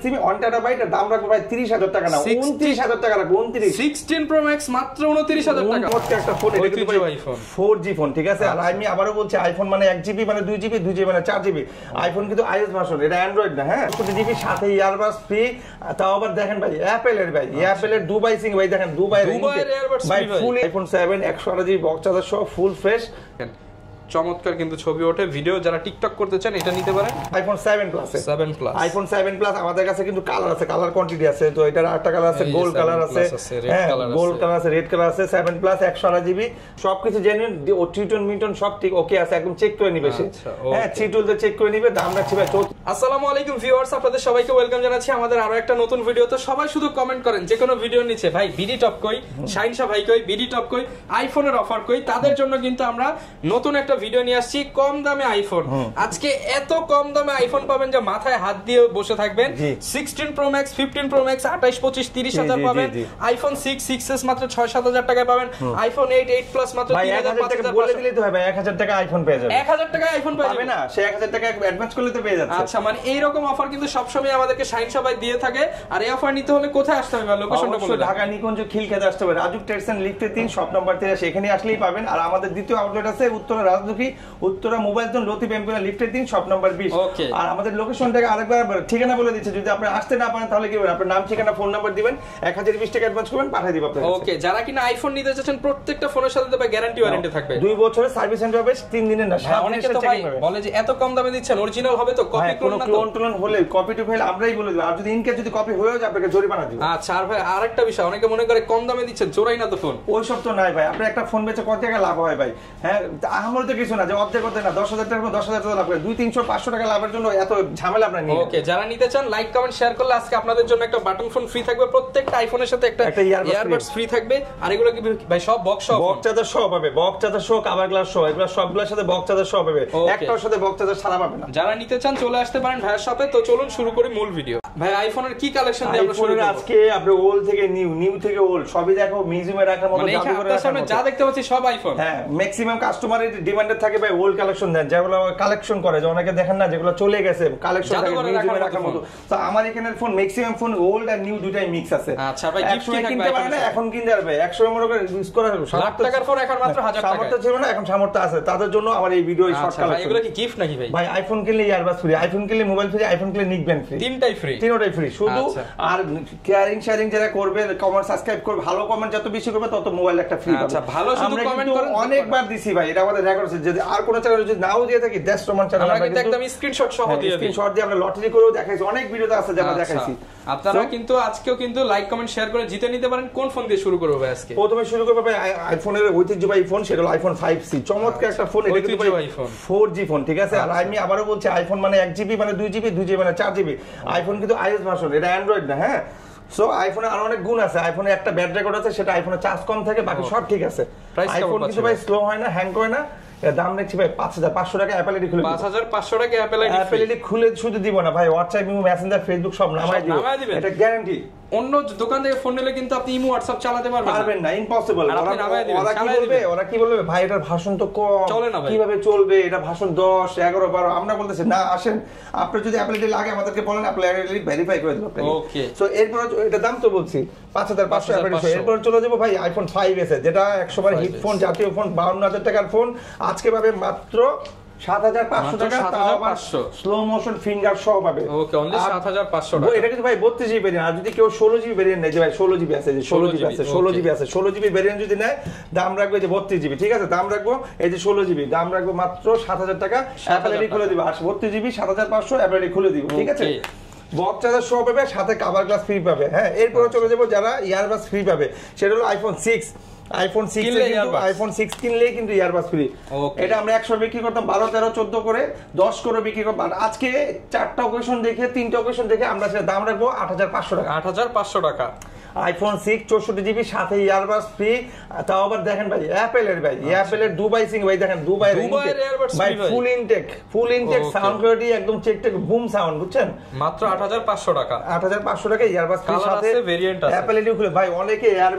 Simi 1 terabyte এর দাম রাখবো ভাই 30,000 টাকা না 29,000 টাকা রাখবো 16 প্রো ম্যাক্স মাত্র 29,000 টাকা। মত একটা ফোন এটা কিন্তু আইফোন 4G ফোন ঠিক আছে। আর আমি আবারো বলছি আইফোন মানে 1GB মানে 2GB 2GB মানে 4GB। আইফোন কিন্তু iOS ভার্সন, এটা অ্যান্ড্রয়েড না। হ্যাঁ 2GB সাথে ইয়ারবাডস ফ্রি। তাও আবার দেখেন ভাই অ্যাপেলের ভাই অ্যাপেলের দুবাই সিং ভাই দেখেন দুবাই ইয়ারবাডস ভাই ফুল আইফোন 7 128GB বক্স চার্জার সহ ফুল ফ্রেশ। চমৎকার কিন্তু ছবি ওঠে। ভিডিও যারা টিকটক করতে চান এটা নিতে পারেন। আইফোন 7 প্লাস আইফোন 7 প্লাস আমাদের কাছে কিন্তু কালার আছে, কালার কোয়ান্টিটি আছে। তো এটার আরেকটা কালার আছে, গোল্ড কালার আছে, হ্যাঁ গোল্ড কালার আছে, রেড কালার আছে। 7 প্লাস 128GB সবকিছু জেনুইন। ও টিউটন মিটন সব ঠিক ওকে আছে, একদম চেক করে নিবে সে। হ্যাঁ চিটুলতে চেক করে নিবে। দাম রাখছি ভাই। আসসালামু আলাইকুম ভিউয়ার্স, আপনাদের সবাইকে ওয়েলকাম জানাচ্ছি আমাদের আরো একটা নতুন ভিডিওতে। সবাই শুধু কমেন্ট করেন যে কোনো ভিডিওর নিচে ভাই বিডি টপ কই, শাহিন শাহ ভাই কই, বিডি টপ কই, আইফোনের অফার কই। তাদের জন্য কিন্তু আমরা নতুন একটা ভিডিও নিয়ে আসছি, কম দামে আইফোন। আজকে এত কম দামে আইফোন পাবেন যে মাথায় হাত দিয়ে বসে থাকবেন। 16 প্রো ম্যাক্স, 15 প্রো ম্যাক্স 28 25 30,000 পাবেন। আইফোন 6 6s মাত্র 6-7,000 টাকায় পাবেন। আইফোন 8 8 প্লাস মাত্র 3,000 টাকা বলে দিলেই তো হবে। 1,000 টাকা আইফোন পেয়ে যাবেন। 1,000 টাকা আইফোন পাবে না, সে 1,000 টাকা অ্যাডভান্স করলে তো পেয়ে যাচ্ছে। আচ্ছা মানে এই রকম অফার কিন্তু সবসময় আমাদেরকে শাহিন সবাই দিয়ে থাকে। আর এই অফার নিতে হলে কোথায় আসতে হবে? লোকেশনটা বলে দেন। ঢাকা নিকুঞ্জ খিলক্ষেতে আসতে হবে, রাজুক ট্রেডস এন্ড লিফটে 3 শপ নাম্বার 13, সেখানে আসলেই পাবেন। আর আমাদের দ্বিতীয় আউটলেট আছে উত্তরা রাজদুখি, উত্তরা মোবাইল জোন লতিফ এমপিরা লিফটে 3 শপ নাম্বার 20। আর আমাদের লোকেশনটাকে আরেকবার ঠিকানা বলে দিচ্ছি, যদি আপনি আসতে না পারেন তাহলে কি করবেন? আপনার নাম ঠিকানা ফোন নাম্বার দিবেন, 1020 টাকা অ্যাডভান্স করবেন, পাঠিয়ে দিব আপনাকে। ওকে, যারা কিনা আইফোন নিতে চাচ্ছেন প্রত্যেকটা ফোনের সাথে তবে গ্যারান্টি ওয়ারেন্টি থাকবে। 2 বছরের সার্ভিস সেন্টার হবে, 3 দিনের না। অনেকে তো ভাই বলে যে এত কম দামে দিচ্ছেন, অরিজিনাল হবে তো? কপি ক্লোন হলে কপি টু ফাইল আমরাই বলে দেব। আর যদি ইনকেস যদি কপি হয়েও যায় আপনাকে জরিমানা দিব। আচ্ছা আর ভাই আরেকটা বিষয়, অনেকে মনে করে কম দামে দিচ্ছেন, চোরাই না তো ফোন? ওই সব তো নাই ভাই। আপনি একটা ফোন বেচে কত টাকা লাভ হয় ভাই? হ্যাঁ আমার তো কিছু না যে অর্ধেক করতে না, 10,000 টাকা 10,000 টাকা লাভ করে 2 300 500 টাকা লাভের জন্য এত ঝামেলা আপনারা নিয়ে। ওকে, যারা নিতে চান লাইক কমেন্ট শেয়ার করলে আজকে আপনাদের জন্য একটা বাটন ফোন ফ্রি থাকবে। প্রত্যেকটা আইফোনের সাথে একটা ইয়ারবাডস ফ্রি থাকবে। আর এগুলো কি ভাই সব বক্স চার্জার সহ পাবে, বক্স চার্জার সহ, কভার গ্লাস সহ, এগুলো সবগুলোর সাথে বক্স চার্জার সহ পাবে। একটার সাথে বক্স চার্জার ছাড়া পাবে না। যারা নিতে চান চলে আসতে পারেন ভাইয়ের শপে। তো চলুন শুরু করি মূল ভিডিও। ভাই আইফোনের কি কালেকশন দিয়ে আমরা শুরু করব? আজকে আপনি ওল্ড থেকে নিউ, নিউ থেকে ওল্ড সবই দেখো, মিউজিয়ামে রাখার মতো, জাদুঘরে রাখার মতো। যা দেখতে পাচ্ছি সব আইফোন। হ্যাঁ ম্যাক্সিমাম কাস্টমারের ডিমান্ডেড থাকে ভাই ওল্ড কালেকশন দেন, যেগুলো কালেকশন করে, যে অনেকে দেখেন না যেগুলো চলে গেছে কালেকশন থাকে মিউজিয়ামে রাখার মতো। তো আমার এখানের phone maximum phone old are new দুটাই মিক্স আছে। আচ্ছা ভাই গিফট কি কিনতে পারেন না, এখন কিনতে পারবে 100 মনে করে ইউজ করা হবে। 1,00,000 টাকার ফোন এখন মাত্র 1,000 টাকা। সামর্থ্য ছিল না, এখন সামর্থ্য আছে, তাদের জন্য আমার এই ভিডিও শর্ট কালেকশন। ভাই এগুলো কি গিফট নাকি ভাই? ভাই আইফোন কিনলে ইয়ারবাস ফ্রি, আইফোন কিনলে মোবাইল ফ্রি, আইফোন কিনলে নিক ব্যান্ড ফ্রি, তিনটাই ফ্রি, তিনটাই ফ্রি শুধু। আর কেয়ারিং শেয়ারিং যারা করবে, কমেন্ট সাবস্ক্রাইব করবে, ভালো কমেন্ট যত বেশি করবে তত মোবাইল একটা ফ্রি পাবে। আচ্ছা ভালো শুধু কমেন্ট করেন, অনেকবার দিছি ভাই, এটা আমাদের রেকর্ড আছে। যদি আর কোন চ্যানেলে যদি নাও দিয়ে থাকি দেশ রোমান চ্যানেল আমরা কিন্তু একদম স্ক্রিনশট সহ দিয়ে দিই। স্ক্রিনশট দিয়ে আমরা লটারি করেও দেখাইছি, অনেক ভিডিওতে আছে যা আমরা দেখাইছি। আপনারা কিন্তু আজকেও কিন্তু লাইক কমেন্ট শেয়ার করে জিতে নিতে পারেন। কোন ফোন দিয়ে শুরু করব ভাই আজকে? প্রথমে শুরু করব ভাই আইফোনের ঐতিহ্যবাহী ফোন, সেটা হলো আইফোন 5C। চমৎকার একটা ফোন, এটা কিন্তু 4G ফোন ঠিক আছে। আর আমি আবারো বলছি আইফোন মানে 1GB মানে 2GB 2GB মানে 4GB। আইফোন কিন্তু iOS ভার্সন, এটা অ্যান্ড্রয়েড না। হ্যাঁ সো আইফোনে আরো অনেক গুণ আছে। আইফোনে একটা ব্যাড রেকর্ড আছে, সেটা আইফোনে চার্জ কম থাকে, বাকি সব ঠিক আছে। আইফোন কিন্তু ভাই স্লো হয় না, হ্যাং করে না। এর দাম দেখছি ভাই 5,500 টাকা। অ্যাপল আইডি খুলে 5,500 টাকা অ্যাপল আইডি খুলে শুধু দিব না ভাই, হোয়াটসঅ্যাপ, ইমো, মেসেঞ্জার, ফেসবুক সব নামাই দিব, এটা গ্যারান্টি। অন্য দোকান থেকে ফোন নিলে কিন্তু আপনি ইমো হোয়াটসঅ্যাপ চালাতে পারবেন না, ইম্পসিবল। ওরা কি বলবে ভাই এটার ভাষণ তো কম, কিভাবে চলবে, এটা ভাষণ 10 11 12। আমরা বলতেছি না, আসেন আপনি যদি অ্যাপল আইডি লাগে আমাদেরকে বলেন, অ্যাপল আইডি ভেরিফাই করে দেব আপনাকে। ওকে সো এরপর এটা দাম তো বলছি 5,500 অ্যাপল আইডি। এরপর চলে যাব ভাই আইফোন 5s, যেটা 100 বার হিট ফোন, জাতীয় ফোন, 52,000 টাকার ফোন। আজকে পাবে মাত্র 7,500 টাকা, তাও আবার স্লো মোশন ফিঙ্গার সহ পাবে। ওকে অনলি 7,500 টাকা। এটা কিন্তু ভাই 32GB ভেরিয়েন্ট। আর যদি কেউ 16GB ভেরিয়েন্ট নেয়, যে ভাই 16GB আছে, যে 16GB আছে, 16GB আছে, 16GB ভেরিয়েন্ট যদি নেয় দাম রাখবে যে 32GB ঠিক আছে। দাম রাখবো এই যে 16GB, দাম রাখবো মাত্র 7,000 টাকা। অ্যাপল আইডি খুলে দিব, আর 32GB 7,500 অ্যাপল আইডি খুলে দিব ঠিক আছে। বক্স চার্জার সহ পাবে, সাথে কভার গ্লাস ফ্রি পাবে। হ্যাঁ এরপরে চলে যাবো যারা ইয়ারবাস ফ্রি পাবে, সেটা হলো আইফোন 6। আইফোন 6 কিনলে কিন্তু ইয়ারবাস ফ্রি। এটা আমরা 100 বিক্রি করতাম, 12 13 14 করে 10 করে বিক্রি করতাম। আজকে 4টা অকেশন দেখে 3টা অকেশন দেখে আমরা সেটা দাম রাখবো 8,500 টাকা। 8,500 টাকা আইফোন 6 64GB সাথে ইয়ারবাডস ফ্রি। তাও আবার দেখেন ভাই অ্যাপেলের ভাই, অ্যাপেলের দুবাই সিং ভাই, দেখেন দুবাই ভাই ফুল ইনটেক সাউন্ড কোয়ালিটি একদম চেক বুম সাউন্ড, বুঝছেন? মাত্র 8500 টাকা। 8500 টাকা ইয়ারবাডস ফ্রি সাথে ভেরিয়েন্ট আছে। অ্যাপেল এডি খুলে ভাই অনেকে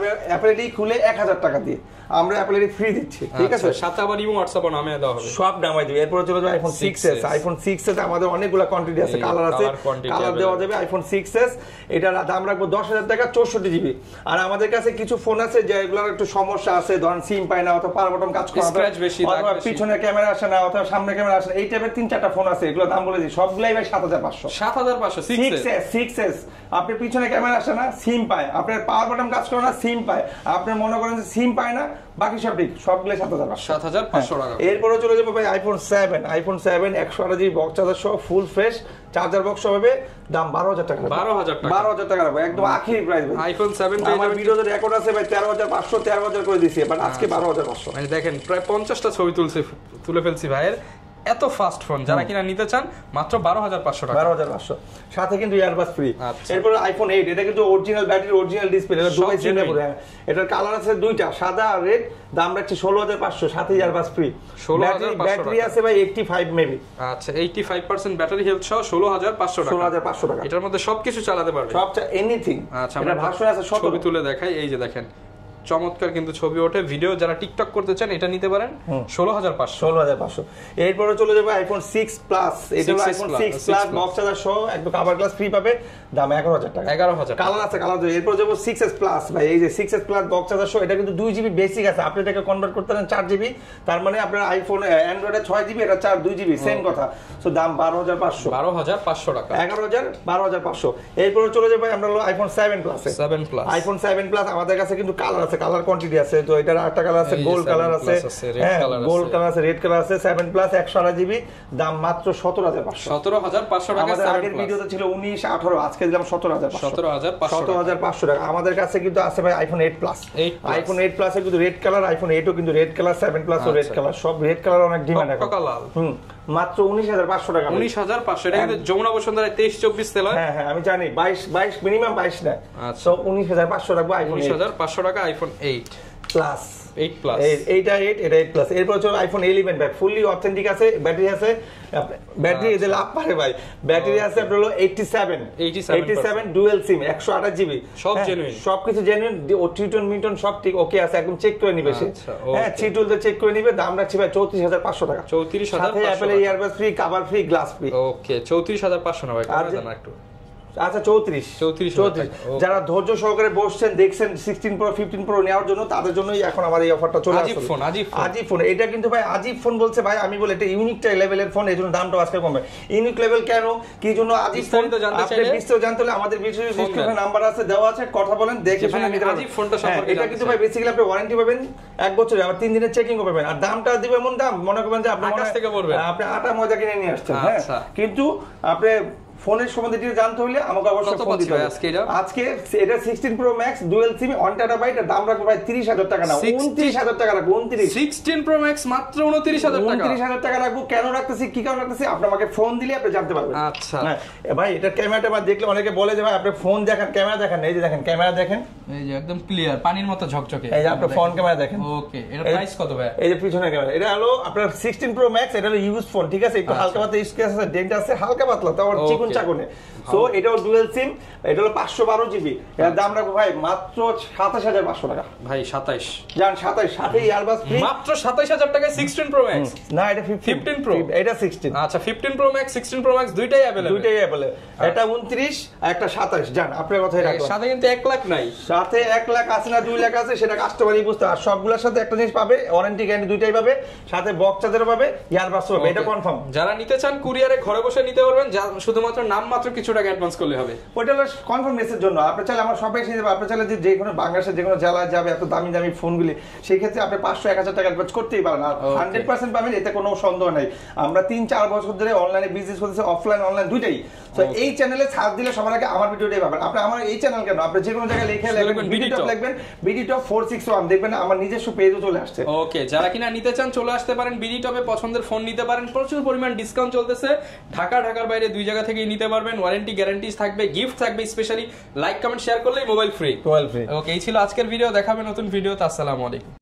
অ্যাপেল এডি খুলে 1000 টাকা দিয়ে, আমরা অ্যাপেল এডি ফ্রি দিচ্ছি, ঠিক আছে? সাথে আবার ইমো হোয়াটসঅ্যাপ নামে দেওয়া হবে, সব নামাই দিই। এরপর চলে যাবে আইফোন 6s। আইফোন 6s আমাদের অনেকগুলো কোয়ান্টিটি আছে, কালার আছে, কালার দেওয়া যাবে। আইফোন 6s এটার দাম রাখবো 10000 টাকা 64GB। আর আমাদের কাছে কিছু ফোন আছে যেগুলোর একটু সমস্যা আছে, ধরেন সিম পায় না অথবা পাওয়ার বাটন কাজ করে না অথবা পিছনে ক্যামেরা আসে না অথবা সামনে ক্যামেরা আসে না, এই টাইপের 3-4টা ফোন আছে, এগুলো দাম বলে দিই সবগুলাই ভাই 7500। 7500 6s আপনি পিছনে ক্যামেরা আসে না, সিম পায়, আপনার পাওয়ার বাটন কাজ করে না, সিম পায়, আপনি মনে করেন যে সিম পায় না, বাকি সব ঠিক, সবগুলো 7500 টাকা। এরপরে চলে যাবো ভাই iPhone 7। IPhone 7 128GB box charger সহ ফুল ফ্রেশ চার্জার বক্স হবে, দাম 12000 টাকা। 12000 টাকা রাখবো, একদম আখেরি প্রাইস ভাই। আইফোন 7 আমার ভিডিওতে রেকর্ড আছে ভাই 13500 13000 করে দিছি, বাট আজকে 12500। মানে দেখেন প্রায় 50টা ছবি তুলে ফেলছি ভাইয়ের। এত ফাস্ট ফোন যারা কিনা নিতে চান মাত্র 12500 টাকা। 12500 সাথে কিন্তু ইয়ারবাডস ফ্রি। এরপর আইফোন 8, এটা কিন্তু অরিজিনাল ব্যাটারি, অরিজিনাল ডিসপ্লে, এটা দুবাই সিনে পড়ে। এটার কালার আছে দুইটা, সাদা আর রেড, দাম রাখছি 16500 সাথে ইয়ারবাডস ফ্রি। 16500 ব্যাটারি আছে ভাই 85 মেবি। আচ্ছা 85% ব্যাটারি হেলথ সহ 16500 টাকা। 16500 টাকা। এটার মধ্যে সবকিছু চালাতে পারবে, সব এনিথিং। আচ্ছা আমরা ভার্সন আছে, ছবি তুলে দেখাই। এই যে দেখেন চমৎকার কিন্তু ছবি ওঠে। ভিডিও যারা টিকটক করতে চান এটা নিতে পারেন 16500। এরপরে চলে যাবে আইফোন 6 প্লাস। এটা হলো আইফোন 6 প্লাস বক্স চার্জার সহ একদম কভার গ্লাস ফ্রি পাবে, দাম 11000 টাকা। 11000 কালার আছে, কালার দেব। এরপর যাবো 6s প্লাস ভাই, এই যে 6s প্লাস বক্স চার্জার সহ, এটা কিন্তু 2GB বেসিক আছে, আপনি এটাকে কনভার্ট করতে পারেন 4GB, তার মানে আপনার আইফোন অ্যান্ড্রয়েডে 6GB, এটা 2GB সেম কথা। সো দাম 12500। 12500 টাকা। 12500। এরপর চলে যাবে আমরা হলো আইফোন 7 প্লাস। আইফোন 7 প্লাস আমাদের কাছে কিন্তু কালার আছে, কালার কোয়ান্টিটি আছে। তো এটার আরেকটা কালার আছে, গোল্ড কালার আছে, হ্যাঁ গোল্ড কালার আছে, রেড কালার আছে। 7 প্লাস 128GB, দাম মাত্র 17500। 17500 টাকা। আমাদের আগের ভিডিওতে ছিল 19 18, আজকে দিলাম 17500 টাকা। আমাদের কাছে কিন্তু আছে ভাই আইফোন 8 প্লাস। আইফোন 8 প্লাস এর কিন্তু রেড কালার, আইফোন 8 ও কিন্তু রেড কালার, 7 প্লাস ও রেড কালার, সব রেড কালার অনেক ডিমান্ড এখন। মাত্র 19500 টাকা। 19500। এটা কিন্তু যমুনা বসুন্ধরা 23-24 সেল হয়। হ্যাঁ আমি জানি, 22 মিনিমাম 22 না। সো 19500 রাখবো আইফোন 19500 টাকা আইফোন 8 প্লাস। 8 প্লাস, এইটা 8, এটা 8 প্লাস। এরপর হচ্ছে আইফোন 11 ভাই, ফুললি অথেন্টিক আছে, ব্যাটারি আছে, ব্যাটারি এদের লাভ পারে ভাই। ব্যাটারি আছে আপনার হলো 87 ডুয়াল সিম 128GB, সব জেনুইন, সবকিছু জেনুইন। ও টিটন মিটন সব ঠিক ওকে আছে, একদম চেক করে নিবে সে। হ্যাঁ চিটুলতে চেক করে নিবে, দাম রাখছি ভাই 34500 টাকা। 34500 সাথে Apple earbuds free, cover free, glass free. Okay 34500 না ভাই, কমে দেন একটু। আচ্ছা 34। যারা ধৈর্য সহকারে বসছেন দেখছেন 16 প্রো 15 প্রো নেওয়ার জন্য, তাদের জন্যই এখন আমার এই অফারটা চলে আসছে। আজিব ফোন, এটা কিন্তু ভাই আজিব ফোন বলছে ভাই, আমি বলি এটা ইউনিক লেভেলের ফোন, এজন্য দামটা আজকে কমবে। ইউনিক লেভেল কেন, কি জন্য আজিব ফোন, আপনি বিস্তারিত জানতে হলে আমাদের ভিডিও ডেসক্রিপশনে নাম্বার আছে, দেওয়া আছে, কথা বলেন, দেখে শুনে নিতে পারবেন। আজিব ফোনটা সম্পর্কে এটা কিন্তু ভাই বেসিক্যালি আপনি ওয়ারেন্টি পাবেন 1 বছর, আবার 3 দিনের চেকিং পাবেন। আর দামটা দিবে এমন দাম, মনে করবেন যে আপনি আপনি আটা ময়দা কিনে নিয়ে আসছেন, হ্যাঁ কিন্তু আপনি ফোনের সম্বন্ধে ডিটেইলস জানতে হলে আমাকে অবশ্যই ফোন দিতে হবে। আজকে এটা 16 pro max dual SIM 1 terabyte, দাম রাখবো ভাই 30000 টাকা না 29000 টাকা রাখবো। 16 প্রো ম্যাক্স মাত্র 29000 টাকা। 29000 টাকা রাখবো। কেন রাখতেছি, কি কারণে রাখতেছি, আপনি আমাকে ফোন দিলে আপনি জানতে পারবেন। আচ্ছা হ্যাঁ ভাই, এটা ক্যামেরাটা বা দেখলে অনেকে বলে যে ভাই আপনি ফোন দেখেন, ক্যামেরা দেখেন, এই যে দেখেন ক্যামেরা দেখেন, এই যে একদম ক্লিয়ার পানির মতো ঝকঝকে। এই যে আপনি ফ্রন্ট ক্যামেরা দেখেন। ওকে এর প্রাইস কত ভাই? এই যে পিছনের ক্যামেরা, এটা হলো আপনার 16 প্রো ম্যাক্স, এটা হলো ইউজ ফোন, ঠিক আছে, একটু হালকা পাতলা স্ক্র্যাচ আছে, ডেন্ট আছে হালকা পাতলা, তাও চিকন চাকনে। সো এটাও ডুয়াল সিম, এটা হলো 512GB, এর দাম রাখবো ভাই মাত্র 27500 টাকা। ভাই 27 জান 27 সাথে ইয়ারবাডস ফ্রি, মাত্র 27000 টাকায় 16 প্রো ম্যাক্স। না এটা 15 প্রো, এটা 16। আচ্ছা 15 প্রো ম্যাক্স 16 প্রো ম্যাক্স দুইটাই अवेलेबल, এটা 29 আর একটা 27। জান আপনার কথাই রাখলাম, সাথে কিন্তু 1 লাখ নাই, সাথে 1 লাখ আছে না 2 লাখ আছে, সেটা কাস্টমারই বুঝতে। আর সবগুলোর সাথে একটা জিনিস পাবে, ওয়ারেন্টি গ্যারান্টি দুইটাই পাবে, সাথে বক্স চার্জারও পাবে, ইয়ারবাডস পাবে, এটা কনফার্ম। যারা নিতে চান কুরিয়ারে ঘরে বসে নিতে পারবেন, শুধুমাত্র নাম মাত্র কিছু টাকা অ্যাডভান্স করলে হবে। ওইটা হলো কনফার্ম মেসের জন্য। আপনি চাইলে আমার শপে এসে যাবে, আপনি চাইলে যে কোনো বাংলাদেশের যে কোনো জেলায় যাবে এত দামি দামি ফোনগুলি, সেই ক্ষেত্রে আপনি 500-1000 টাকা অ্যাডভান্স করতেই পারেন, আর 100% পাবেন, এতে কোনো সন্দেহ নেই। আমরা 3-4 বছর ধরে অনলাইনে বিজনেস করতেছি, অফলাইন অনলাইন দুইটাই। তো এই চ্যানেলে সার্চ দিলে সবার আগে আমার ভিডিওটাই পাবেন। আপনি আমার এই চ্যানেল কেন, আপনি যে কোনো জায়গায় লিখবেন বিডি টপ লিখবেন, বিডি টপ 461 দেখবেন আমার নিজস্ব পেজও চলে আসছে। ওকে, যারা কিনা নিতে চান চলে আসতে পারেন বিডি টপে, পছন্দের ফোন নিতে পারেন, প্রচুর পরিমাণ ডিসকাউন্ট চলতেছে, ঢাকার বাইরে 2 জায়গা থেকেই নিতে পারবেন, ওয়ারেন্টি গ্যারান্টিজ থাকবে, গিফট থাকবে, স্পেশালি লাইক কমেন্ট শেয়ার করলেই মোবাইল ফ্রি। ফ্রি। ওকে, এই ছিল আজকের ভিডিও, দেখাবে নতুন ভিডিওতে। আসসালামু আলাইকুম।